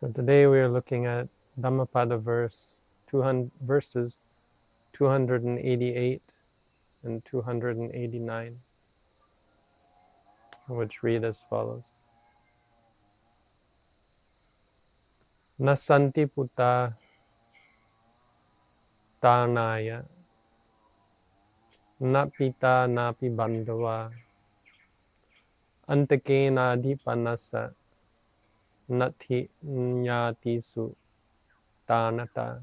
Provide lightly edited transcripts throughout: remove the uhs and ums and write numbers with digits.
So today we are looking at Dhammapada verses 288 and 289, which read as follows. Na santi puttā tāṇāya, na pitā nāpi bandhavā, antakenādhipannassa, natthi ñātīsu tāṇatā,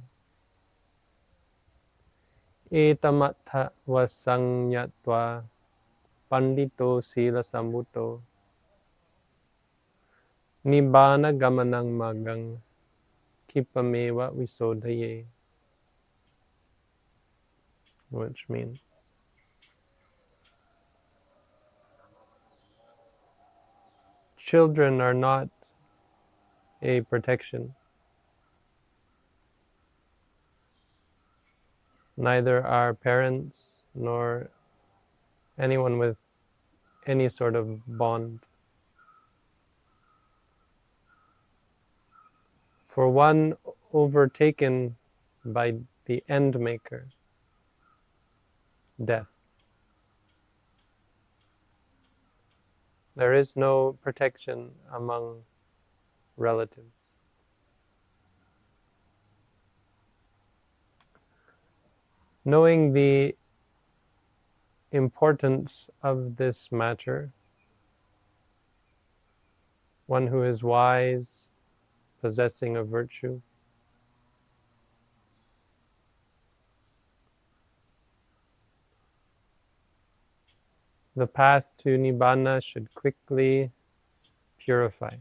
etamatthavasaṃ ñatvā, paṇḍito sīlasaṃvuto, nibbānagamanaṃ maggaṃ, khippameva visodhaye, which means children are not a protection. Neither are parents nor anyone with any sort of bond. For one overtaken by the Endmaker, death, there is no protection among relatives. Knowing the importance of this matter, one who is wise, possessing of virtue, the path to Nibbana should quickly purify.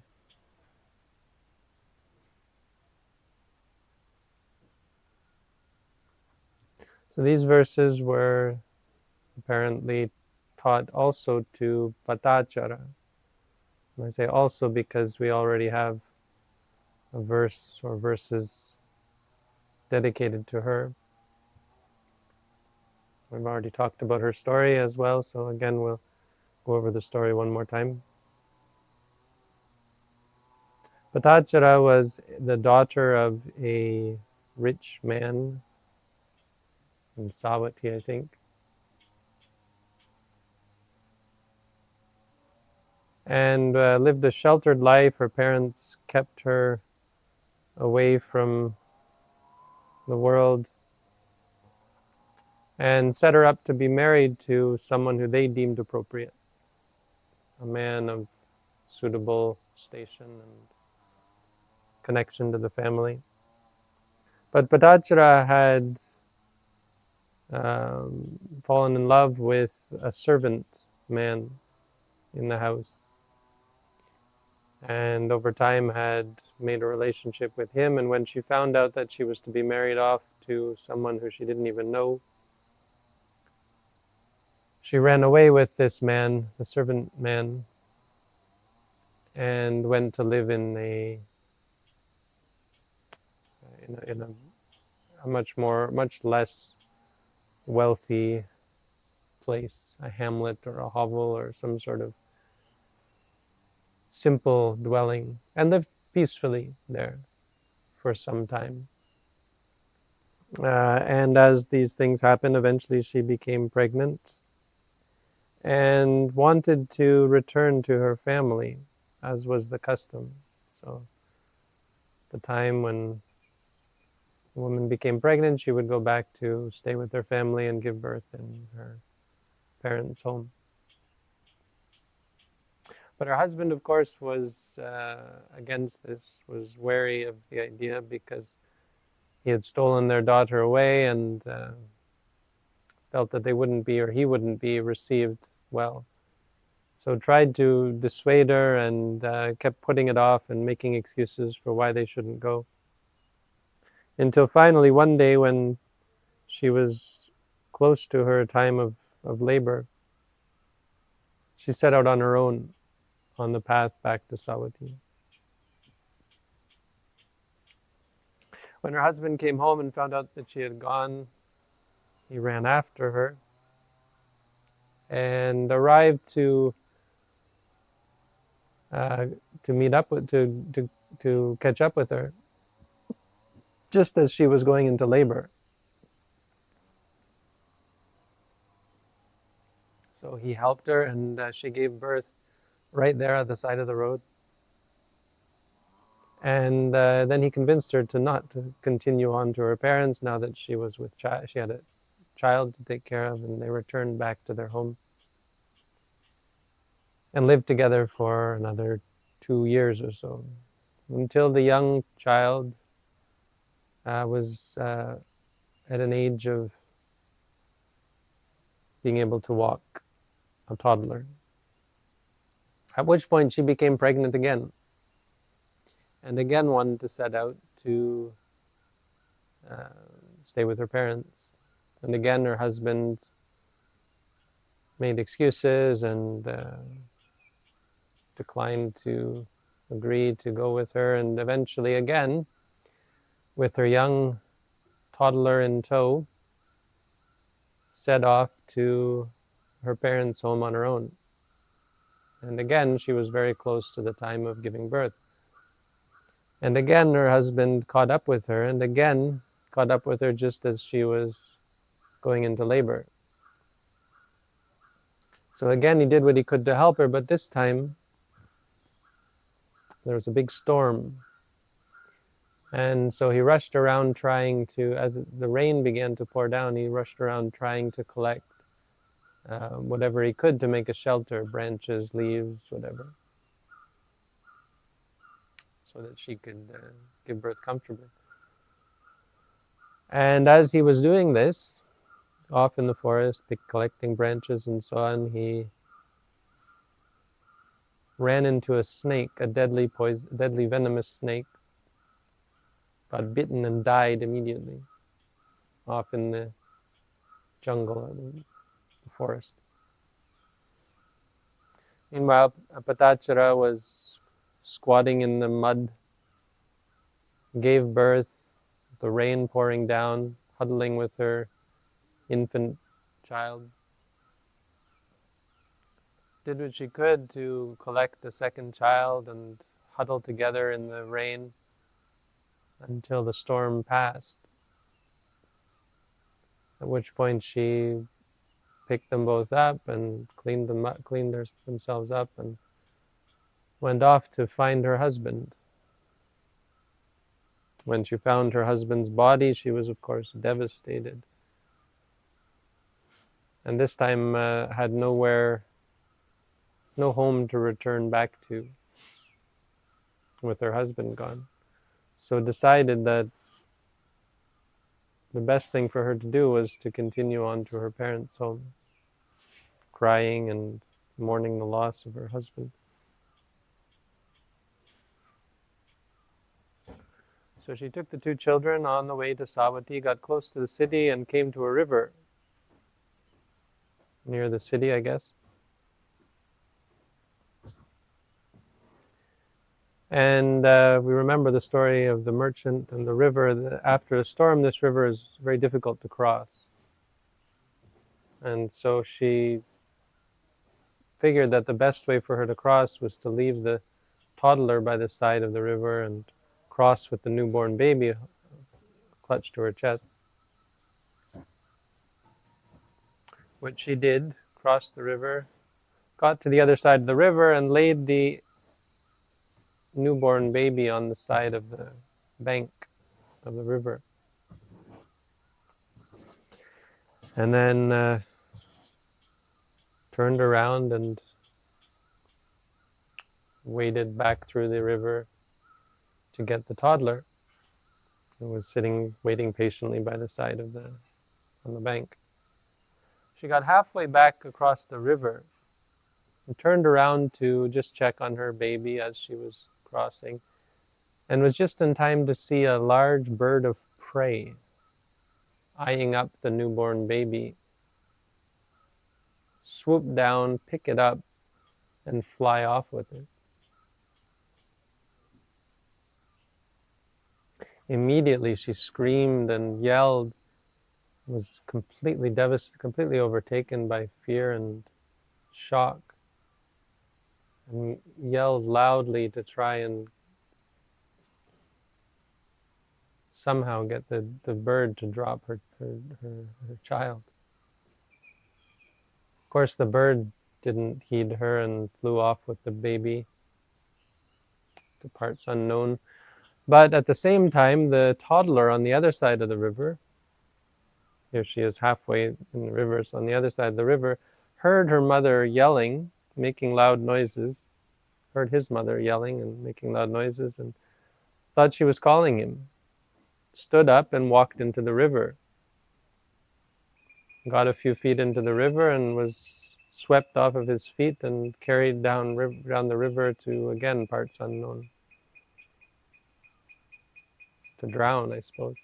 So these verses were apparently taught also to Patachara. I say also because we already have a verse or verses dedicated to her. We've already talked about her story as well, so again we'll go over the story one more time. Patachara was the daughter of a rich man in Savatthi, I think. And lived a sheltered life. Her parents kept her away from the world and set her up to be married to someone who they deemed appropriate, a man of suitable station and connection to the family. But Patachara had fallen in love with a servant man in the house, and over time had made a relationship with him. And when she found out that she was to be married off to someone who she didn't even know, she ran away with this man, the servant man, and went to live in a much less wealthy place, a hamlet or a hovel or some sort of simple dwelling, and lived peacefully there for some time. And as these things happen, eventually she became pregnant and wanted to return to her family, as was the custom. So the time when a woman became pregnant, she would go back to stay with her family and give birth in her parents' home. But her husband, of course, was against this, was wary of the idea because he had stolen their daughter away and felt that they wouldn't be, or he wouldn't be, received well. So tried to dissuade her and kept putting it off and making excuses for why they shouldn't go. Until finally one day when she was close to her time of labor, she set out on her own on the path back to Savatthi. When her husband came home and found out that she had gone, he ran after her and arrived to to meet up with, to catch up with her, just as she was going into labor. So he helped her, and she gave birth right there at the side of the road. And then he convinced her to not to continue on to her parents now that she was with she had a child to take care of, and they returned back to their home and lived together for another 2 years or so, until the young child was at an age of being able to walk, a toddler. At which point she became pregnant again, and again wanted to set out to stay with her parents. And again her husband made excuses and declined to agree to go with her, and eventually again, with her young toddler in tow, set off to her parents' home on her own. And again she was very close to the time of giving birth. And again her husband caught up with her, and again caught up with her just as she was going into labor. So again he did what he could to help her, but this time there was a big storm. And so he rushed around trying to, as the rain began to pour down, he rushed around trying to collect whatever he could to make a shelter, branches, leaves, whatever, so that she could give birth comfortably. And as he was doing this, off in the forest, collecting branches and so on, he ran into a snake, a deadly venomous snake, got bitten and died immediately, off in the jungle, the forest. Meanwhile, Patachara was squatting in the mud, gave birth, the rain pouring down, huddling with her infant child. Did what she could to collect the second child and huddle together in the rain until the storm passed. At which point she picked them both up and cleaned themselves up and went off to find her husband. When she found her husband's body, she was of course devastated, and this time had no home to return back to with her husband gone. So decided that the best thing for her to do was to continue on to her parents' home, crying and mourning the loss of her husband. So she took the 2 children on the way to Savatthi, got close to the city, and came to a river near the city, I guess. And we remember the story of the merchant and the river. After a storm, this river is very difficult to cross. And so she figured that the best way for her to cross was to leave the toddler by the side of the river and cross with the newborn baby clutched to her chest. Which she did, crossed the river, got to the other side of the river and laid the newborn baby on the side of the bank of the river. And then turned around and waded back through the river to get the toddler, who was sitting, waiting patiently by the side of on the bank. She got halfway back across the river and turned around to just check on her baby as she was crossing, and was just in time to see a large bird of prey eyeing up the newborn baby, swoop down, pick it up, and fly off with it. Immediately she screamed and yelled, was completely devastated, completely overtaken by fear and shock. and yelled loudly to try and somehow get the bird to drop her child. Of course, the bird didn't heed her and flew off with the baby to parts unknown. But at the same time, the toddler on the other side of the river, here she is halfway in the river, so on the other side of the river, heard her mother yelling, making loud noises, heard his mother yelling and making loud noises, and thought she was calling him. Stood up and walked into the river. Got a few feet into the river and was swept off of his feet and carried down the river to, again, parts unknown. To drown, I suppose.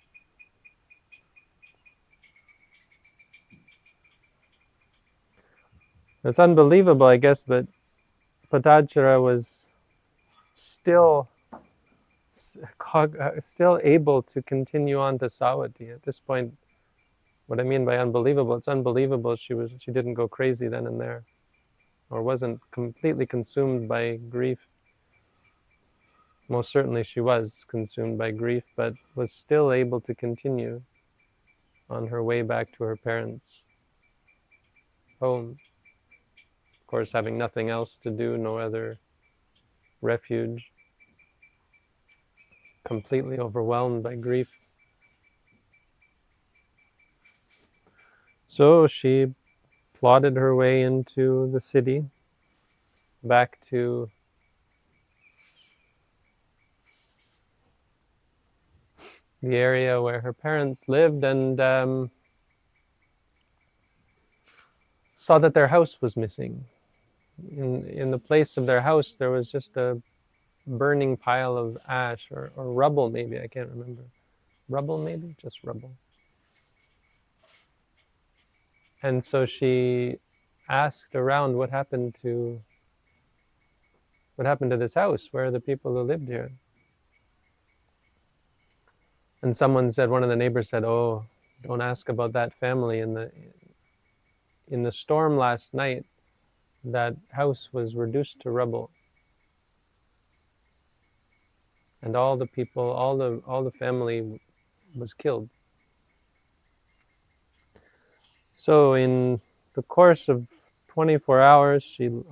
It's unbelievable, I guess, but Patachara was still able to continue on to Savatthi. At this point, what I mean by unbelievable, it's unbelievable she didn't go crazy then and there, or wasn't completely consumed by grief. Most certainly she was consumed by grief, but was still able to continue on her way back to her parents' home. Of course, having nothing else to do, no other refuge, completely overwhelmed by grief. So she plodded her way into the city, back to the area where her parents lived, and saw that their house was missing. In the place of their house, there was just a burning pile of ash or rubble, maybe, I can't remember. Rubble, maybe? Just rubble. And so she asked around what happened to this house. Where are the people who lived here? And someone said, one of the neighbors said, "Oh, don't ask about that family. In the storm last night, that house was reduced to rubble, and all the people, all the family was killed." So in the course of 24 hours, in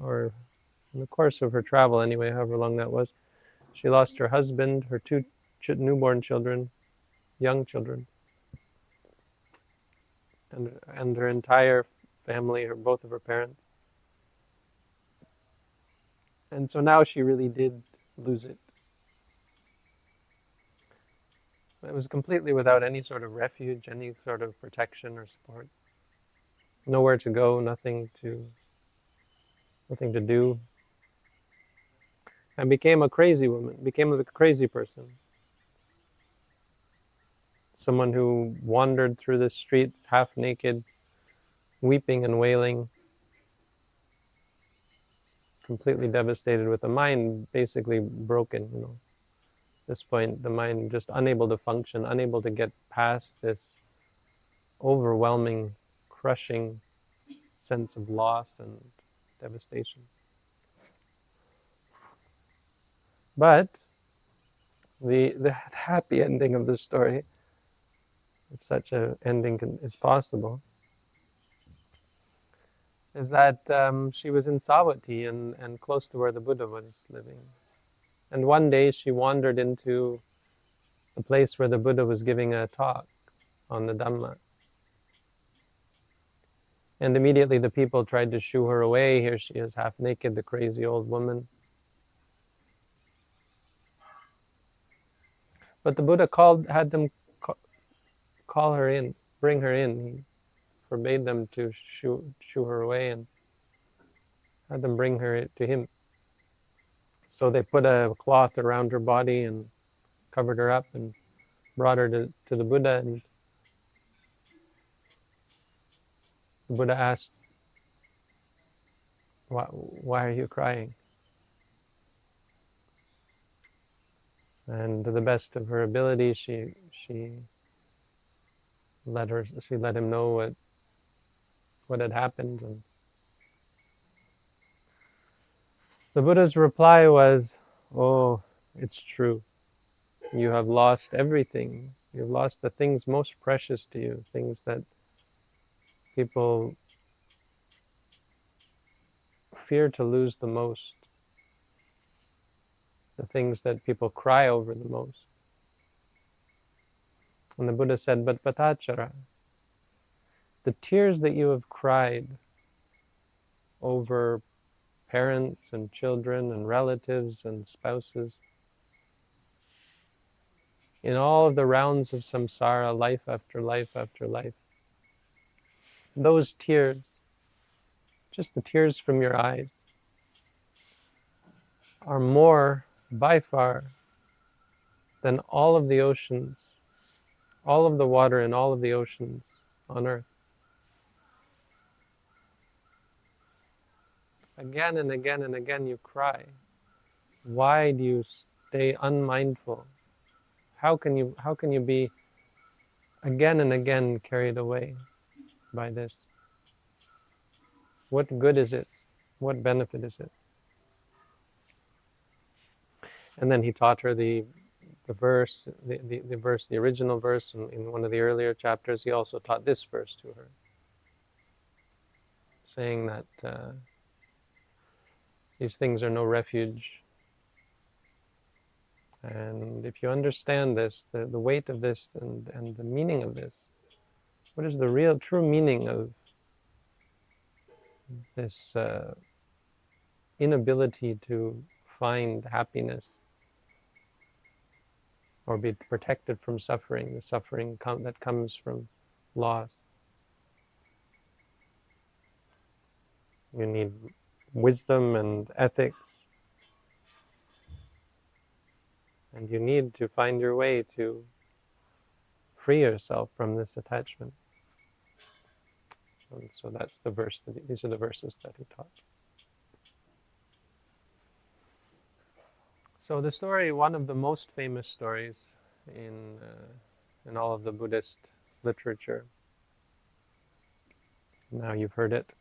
the course of her travel anyway, however long that was, she lost her husband, her two newborn children, young children, and her entire family, both of her parents. And so now she really did lose it. It was completely without any sort of refuge, any sort of protection or support. Nowhere to go, nothing to do. And became a crazy woman, became a crazy person. Someone who wandered through the streets half naked, weeping and wailing, completely devastated, with the mind basically broken, At this point, the mind just unable to function, unable to get past this overwhelming, crushing sense of loss and devastation. But the happy ending of the story, if such an ending is possible, is that she was in Savatthi and close to where the Buddha was living. And one day she wandered into the place where the Buddha was giving a talk on the Dhamma. And immediately the people tried to shoo her away. Here she is, half naked, the crazy old woman. But the Buddha had them call her in, bring her in. He forbade them to shoo her away and had them bring her to him. So they put a cloth around her body and covered her up and brought her to the Buddha. And the Buddha asked, why are you crying? And to the best of her ability, she let him know what had happened. And The Buddha's reply was, "Oh, it's true. You have lost everything. You've lost the things most precious to you, things that people fear to lose the most, the things that people cry over the most." And the Buddha said, "But Patachara, the tears that you have cried over parents and children and relatives and spouses, in all of the rounds of samsara, life after life after life, those tears, just the tears from your eyes, are more, by far, than all of the oceans, all of the water in all of the oceans on earth. Again and again and again you cry. Why do you stay unmindful? How can you be again and again carried away by this? What good is it? What benefit is it?" And then he taught her the verse, the original verse in one of the earlier chapters. He also taught this verse to her, saying that these things are no refuge. And if you understand this, the weight of this and the meaning of this, what is the real, true meaning of this inability to find happiness or be protected from suffering, the suffering that comes from loss? You need wisdom and ethics, and you need to find your way to free yourself from this attachment. And so that's the verse. These are the verses that he taught. So the story, one of the most famous stories in all of the Buddhist literature. Now you've heard it.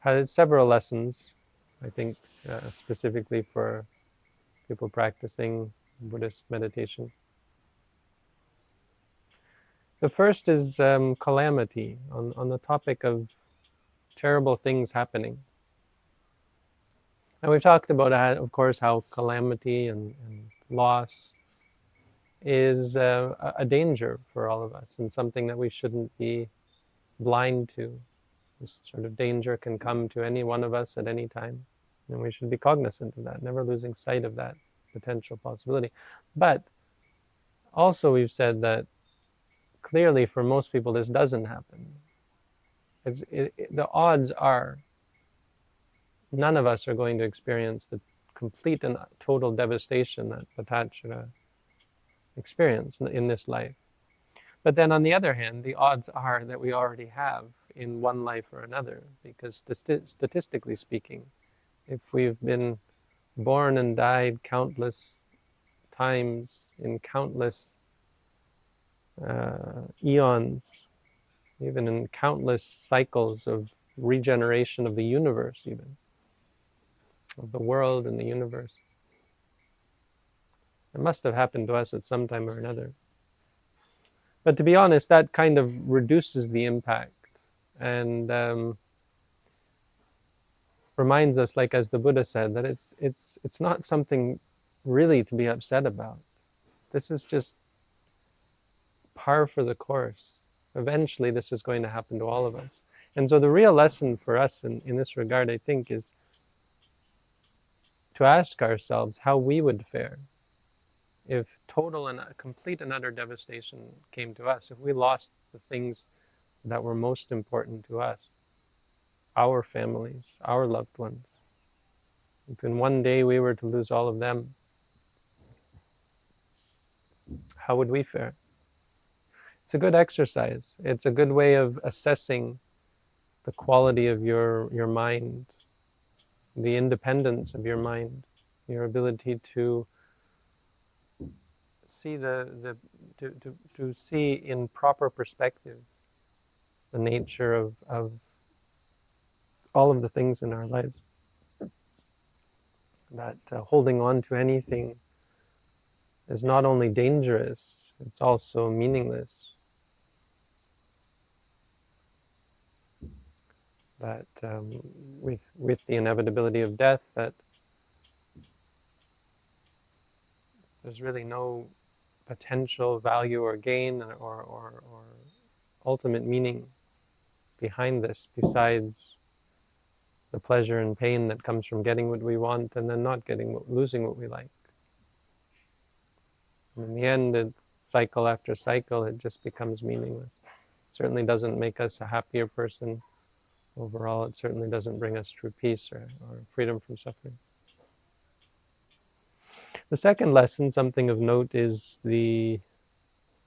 Has several lessons, I think, specifically for people practicing Buddhist meditation. The first is calamity, on the topic of terrible things happening. And we've talked about, of course, how calamity and loss is a danger for all of us, and something that we shouldn't be blind to. This sort of danger can come to any one of us at any time, and we should be cognizant of that, never losing sight of that potential possibility. But also we've said that clearly for most people this doesn't happen. The odds are none of us are going to experience the complete and total devastation that Patachara experienced in this life. But then on the other hand, the odds are that we already have in one life or another, because statistically speaking, if we've been born and died countless times in countless eons, even in countless cycles of regeneration of the universe, even of the world and the universe, it must have happened to us at some time or another. But to be honest, that kind of reduces the impact and reminds us, like as the Buddha said, that it's not something really to be upset about. This is just par for the course. Eventually this is going to happen to all of us. And so the real lesson for us in this regard, I think, is to ask ourselves how we would fare if total and complete and utter devastation came to us, if we lost the things that were most important to us, our families, our loved ones. If in one day we were to lose all of them, how would we fare? It's a good exercise. It's a good way of assessing the quality of your mind, the independence of your mind, your ability to see to see in proper perspective the nature of all of the things in our lives. that holding on to anything is not only dangerous, it's also meaningless. That with the inevitability of death, that there's really no potential value or gain or ultimate meaning behind this besides the pleasure and pain that comes from getting what we want and then not losing what we like. And in the end, it's cycle after cycle, it just becomes meaningless. It certainly doesn't make us a happier person. Overall, it certainly doesn't bring us true peace or freedom from suffering. The second lesson, something of note, is the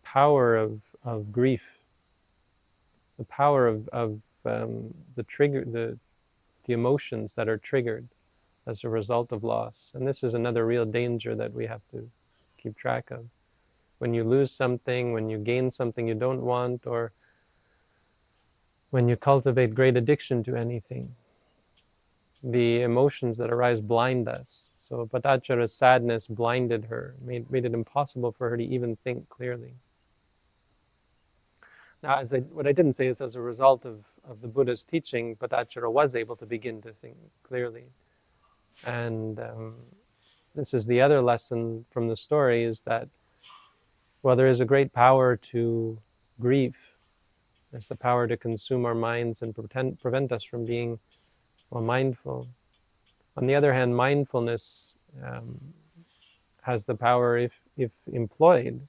power of grief, the power of the emotions that are triggered as a result of loss. And this is another real danger that we have to keep track of. When you lose something, when you gain something you don't want, or when you cultivate great addiction to anything, the emotions that arise blind us. So Patachara's sadness blinded her, made it impossible for her to even think clearly. Now, what I didn't say is, as a result of the Buddha's teaching, Patachara was able to begin to think clearly. And this is the other lesson from the story, is that, well, there is a great power to grief. There's the power to consume our minds and prevent us from being mindful. On the other hand, mindfulness has the power, if employed,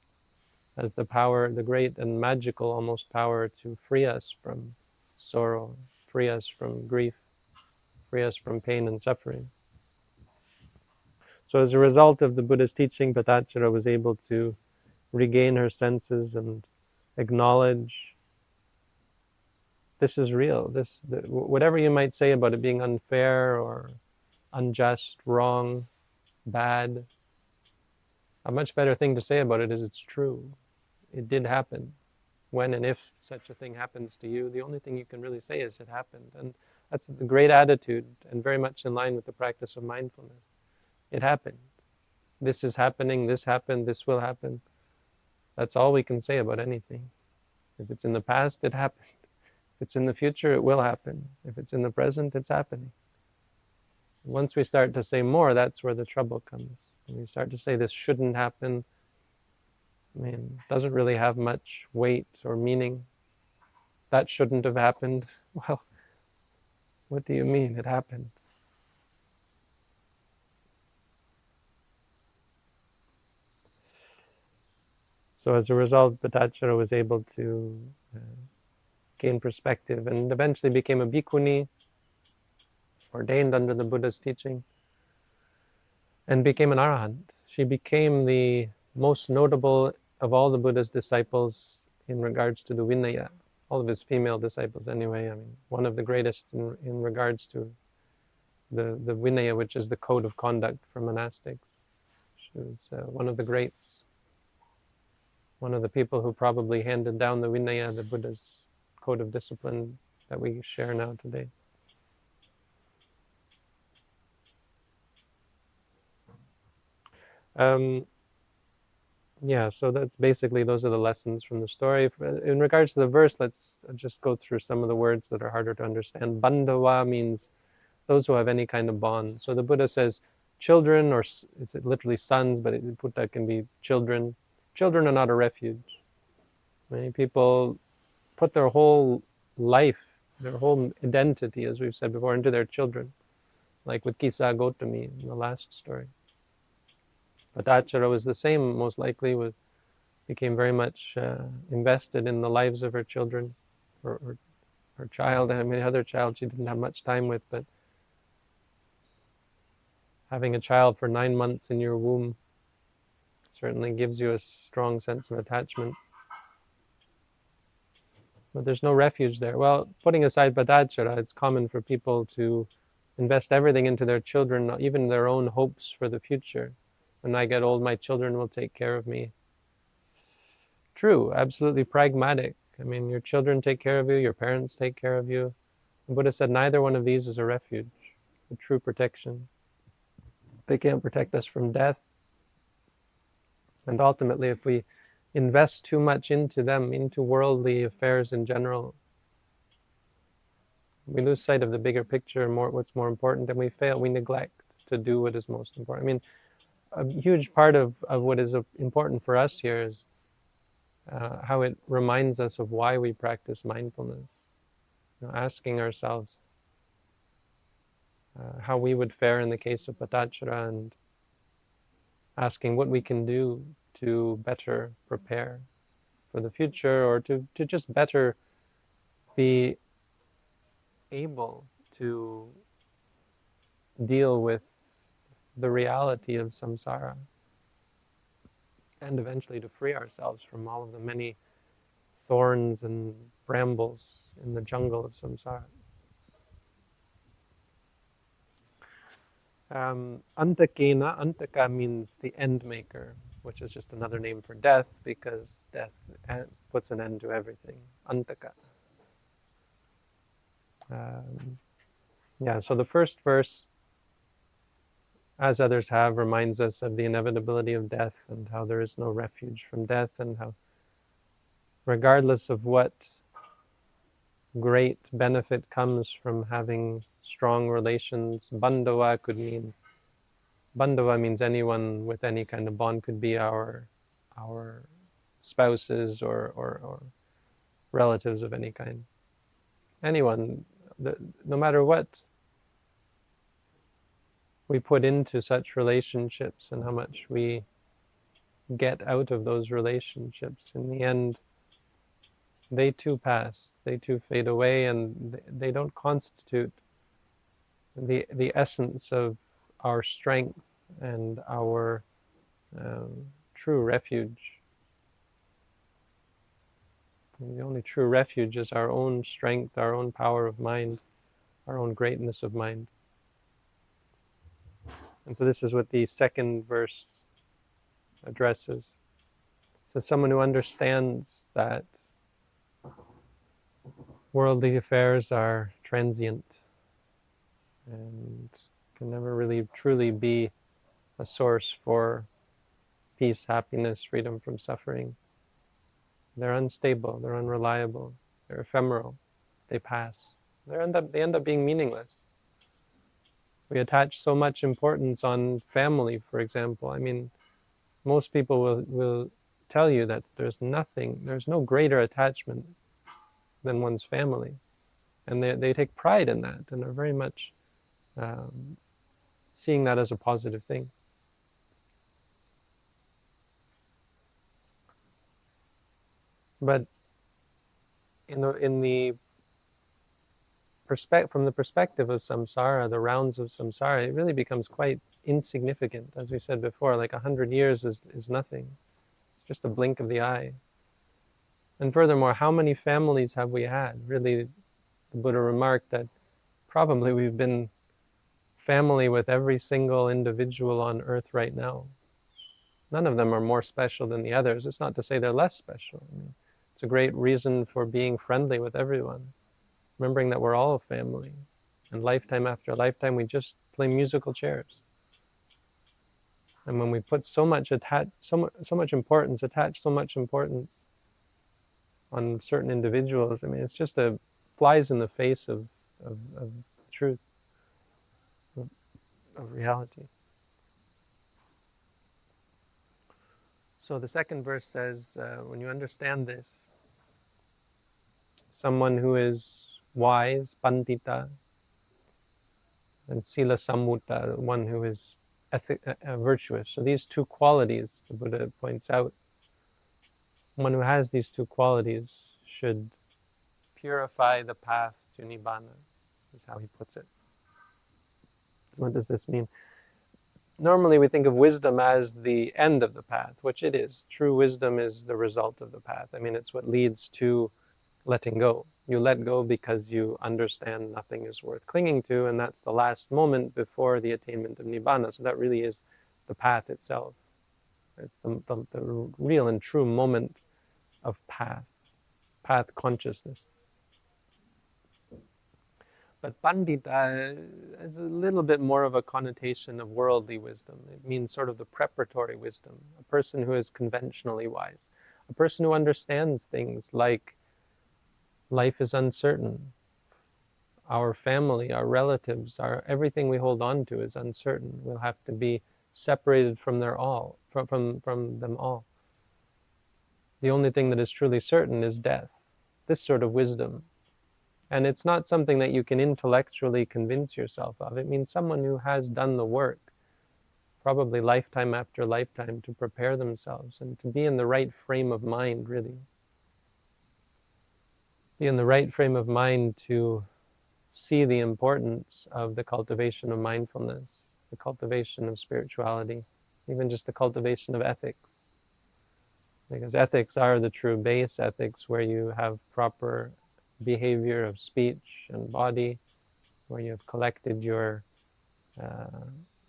has the power, the great and magical almost power, to free us from sorrow, free us from grief, free us from pain and suffering. So as a result of the Buddha's teaching, Patachara was able to regain her senses and acknowledge this is real. Whatever you might say about it being unfair or unjust, wrong, bad, a much better thing to say about it is it's true. It did happen. When and if such a thing happens to you, the only thing you can really say is it happened. And that's the great attitude, and very much in line with the practice of mindfulness. It happened. This is happening, this happened, this will happen. That's all we can say about anything. If it's in the past, it happened. If it's in the future, it will happen. If it's in the present, it's happening. Once we start to say more, that's where the trouble comes. When we start to say this shouldn't happen, it doesn't really have much weight or meaning. That shouldn't have happened. Well, what do you mean? It happened. So as a result, Patachara was able to gain perspective and eventually became a bhikkhuni, ordained under the Buddha's teaching, and became an arahant. She became the most notable of all the Buddha's disciples in regards to the Vinaya, all of his female disciples anyway. One of the greatest in regards to the Vinaya, which is the code of conduct for monastics. She was one of the greats, one of the people who probably handed down the Vinaya, the Buddha's code of discipline that we share now today. So that's basically, those are the lessons from the story. In regards to the verse, let's just go through some of the words that are harder to understand. Bandhavā means those who have any kind of bond. So the Buddha says children, or it's literally sons, but puttā can be children. Children are not a refuge. Many people put their whole life, their whole identity, as we've said before, into their children, like with Kisa Gotami in the last story. Patachara was the same, most likely, became very much invested in the lives of her children, or her child. Other child she didn't have much time with, but having a child for 9 months in your womb certainly gives you a strong sense of attachment. But there's no refuge there. Well, putting aside Patachara, it's common for people to invest everything into their children, even their own hopes for the future. When I get old, my children will take care of me. True, absolutely pragmatic. Your children take care of you, your parents take care of you. The Buddha said neither one of these is a refuge, a true protection. They can't protect us from death. And ultimately, if we invest too much into them, into worldly affairs in general, we lose sight of the bigger picture, what's more important, and we fail, we neglect to do what is most important. I mean, a huge part of what is important for us here is how it reminds us of why we practice mindfulness. Asking ourselves how we would fare in the case of Patachara, and asking what we can do to better prepare for the future, or to just better be able to deal with the reality of samsara, and eventually to free ourselves from all of the many thorns and brambles in the jungle of samsara. Antaka means the Endmaker, which is just another name for death, because death puts an end to everything. Antaka. So the first verse, as others have, reminds us of the inevitability of death, and how there is no refuge from death, and how regardless of what great benefit comes from having strong relations, bandhavā bandhavā means anyone with any kind of bond, could be our spouses or relatives of any kind. Anyone, no matter what we put into such relationships and how much we get out of those relationships, in the end, they too pass, they too fade away, and they don't constitute the essence of our strength and our true refuge. And the only true refuge is our own strength, our own power of mind, our own greatness of mind. And so this is what the second verse addresses. So someone who understands that worldly affairs are transient and can never really truly be a source for peace, happiness, freedom from suffering. They're unstable, they're unreliable, they're ephemeral, they pass. They end up being meaningless. We attach so much importance on family, for example. I mean, most people will tell you that there's no greater attachment than one's family. And they take pride in that, and are very much seeing that as a positive thing. But from the perspective of samsara, the rounds of samsara, it really becomes quite insignificant. As we said before, like 100 years is nothing. It's just a blink of the eye. And furthermore, how many families have we had? Really, the Buddha remarked that probably we've been family with every single individual on earth right now. None of them are more special than the others. It's not to say they're less special. I mean, it's a great reason for being friendly with everyone. Remembering that we're all a family. And lifetime after lifetime, we just play musical chairs. And when we put so much importance on certain individuals, I mean, it's just flies in the face of truth, of reality. So the second verse says, when you understand this, someone who is wise, paṇḍito, and sīlasaṃvuto, one who is virtuous. So these two qualities, the Buddha points out, one who has these two qualities should purify the path to Nibbana, is how he puts it. So what does this mean? Normally we think of wisdom as the end of the path, which it is. True wisdom is the result of the path. I mean, it's what leads to letting go. You let go because you understand nothing is worth clinging to, and that's the last moment before the attainment of Nibbana. So that really is the path itself. It's the real and true moment of path consciousness. But paṇḍita is a little bit more of a connotation of worldly wisdom. It means sort of the preparatory wisdom, a person who is conventionally wise, a person who understands things like life is uncertain, our family, our relatives, everything we hold on to is uncertain. We'll have to be separated from them all. The only thing that is truly certain is death. This sort of wisdom. And it's not something that you can intellectually convince yourself of. It means someone who has done the work, probably lifetime after lifetime, to prepare themselves and to be in the right frame of mind, really. Be in the right frame of mind to see the importance of the cultivation of mindfulness, the cultivation of spirituality, even just the cultivation of ethics. Because ethics are the true base ethics, where you have proper behavior of speech and body, where you have collected your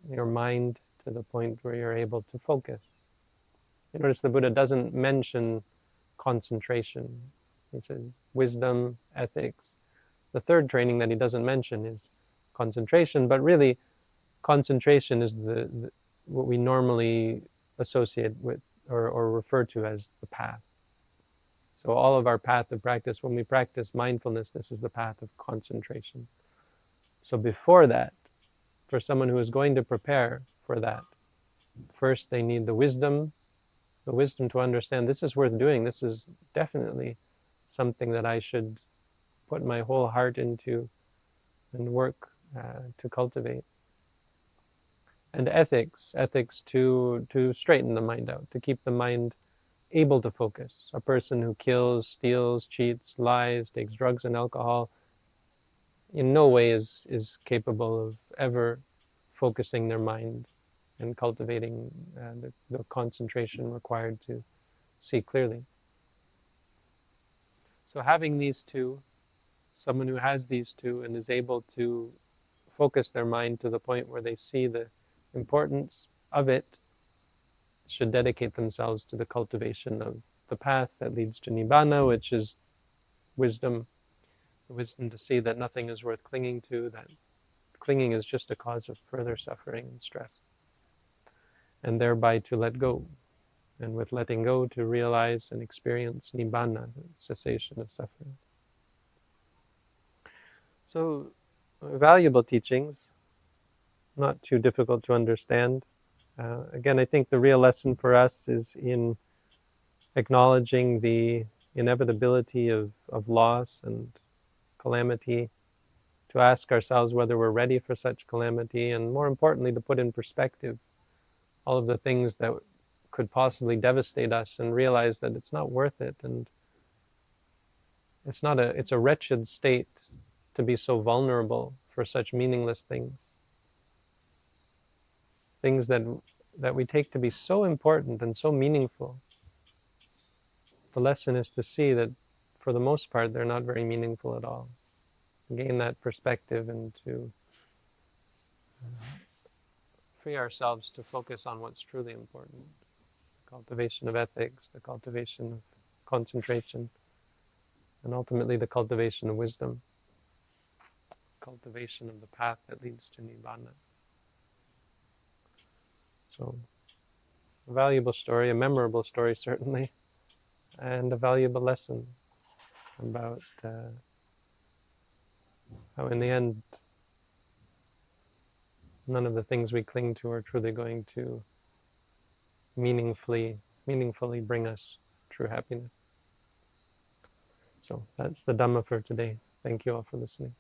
mind to the point where you're able to focus. You notice the Buddha doesn't mention concentration. He says wisdom, ethics. The third training that he doesn't mention is concentration, but really concentration is what we normally associate with or refer to as the path. So all of our path of practice, when we practice mindfulness, this is the path of concentration. So before that, for someone who is going to prepare for that, first they need the wisdom to understand this is worth doing. This is definitely something that I should put my whole heart into and work to cultivate. And ethics to straighten the mind out, to keep the mind able to focus. A person who kills, steals, cheats, lies, takes drugs and alcohol, in no way is capable of ever focusing their mind and cultivating the concentration required to see clearly. So having these two, someone who has these two and is able to focus their mind to the point where they see the importance of it, should dedicate themselves to the cultivation of the path that leads to Nibbana, which is wisdom. The wisdom to see that nothing is worth clinging to, that clinging is just a cause of further suffering and stress. And thereby to let go. And with letting go, to realize and experience Nibbana, cessation of suffering. So, valuable teachings, not too difficult to understand. Again, I think the real lesson for us is in acknowledging the inevitability of loss and calamity, to ask ourselves whether we're ready for such calamity, and more importantly, to put in perspective all of the things that could possibly devastate us and realize that it's not worth it, and it's a wretched state to be so vulnerable for such meaningless things. Things that we take to be so important and so meaningful. The lesson is to see that for the most part they're not very meaningful at all. Gain that perspective and to free ourselves to focus on what's truly important. The cultivation of ethics, the cultivation of concentration, and ultimately the cultivation of wisdom. Cultivation of the path that leads to Nibbana. So, a valuable story, a memorable story certainly, and a valuable lesson about how in the end none of the things we cling to are truly going to meaningfully bring us true happiness. So that's the Dhamma for today. Thank you all for listening.